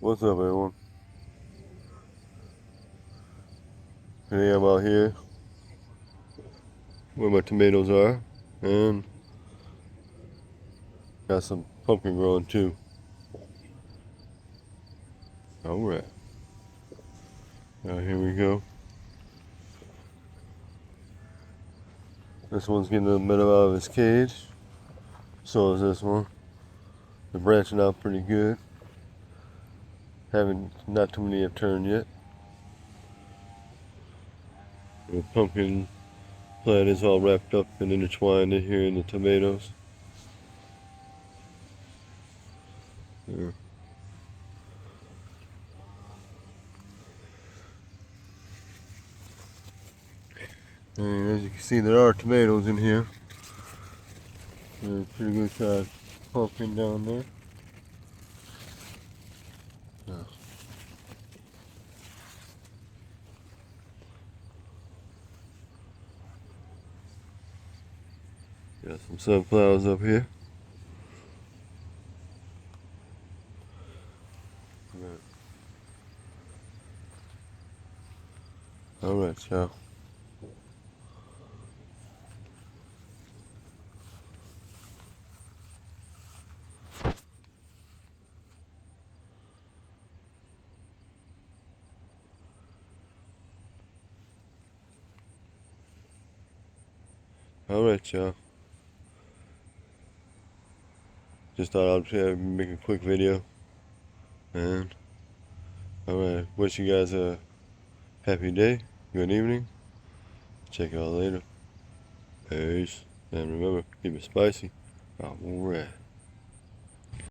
What's up, everyone? Today I'm out here where my tomatoes are, and got some pumpkin growing too. Alright, now here we go. This one's getting a bit out of his cage. So is this one. They're branching out pretty good. Not too many have turned yet. The pumpkin plant is all wrapped up and intertwined in here in the tomatoes. Yeah. And as you can see, there are tomatoes in here. There's a pretty good sized pumpkin down there. Yeah. Got some sunflowers up here. Alright, y'all. Alright, y'all. Just thought I'd make a quick video. And, alright, wish you guys a happy day, good evening. Check y'all later. Peace. And remember, keep it spicy. Alright.